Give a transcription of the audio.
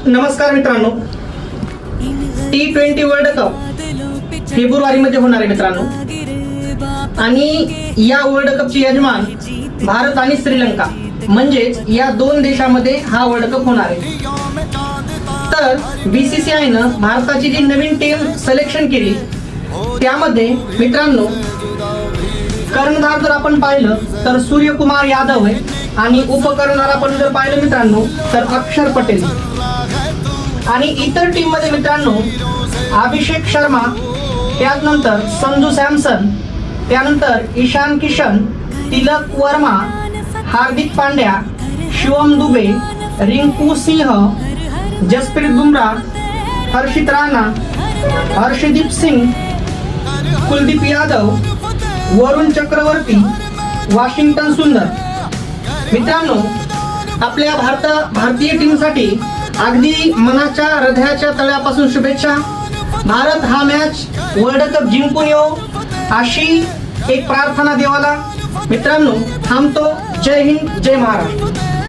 नमस्कार मित्रांनो, T20 world cup फेब्रुवारीमध्ये होणार आहे मित्रांनो. आणि या वर्ल्ड कपचे यजमान भारत आणि श्रीलंका म्हणजेच या दोन देशांमध्ये हा वर्ल्ड कप होणार आहे. तर BCCI न भारताची जी नवीन टीम सिलेक्शन केली त्यामध्ये मित्रांनो कर्णधार जर आपण पाहिलं तर सूर्यकुमार यादव आहे आणि उपकर्णधार आपण जर पाहिलं मित्रांनो तर अक्षर पटेल. आणि इतर टीम मध्ये मित्रांनो अभिषेक शर्मा, त्यानंतर संजू सॅमसन, त्यानंतर ईशान किशन, तिलक वर्मा, हार्दिक पांड्या, शिवम दुबे, रिंकू सिंह, जसप्रीत बुमराह, हर्षित राणा, हर्षदीप सिंग, कुलदीप यादव, वरुण चक्रवर्ती, वॉशिंग्टन सुंदर. मित्रांनो आपल्या भारतीय टीमसाठी अगदी मनाच्या हृदयाच्या तळ्यापासून शुभेच्छा. भारत हा मॅच वर्ल्ड कप जिंकून येऊ अशी एक प्रार्थना देवाला. मित्रांनो थांबतो. जय हिंद, जय महाराष्ट्र.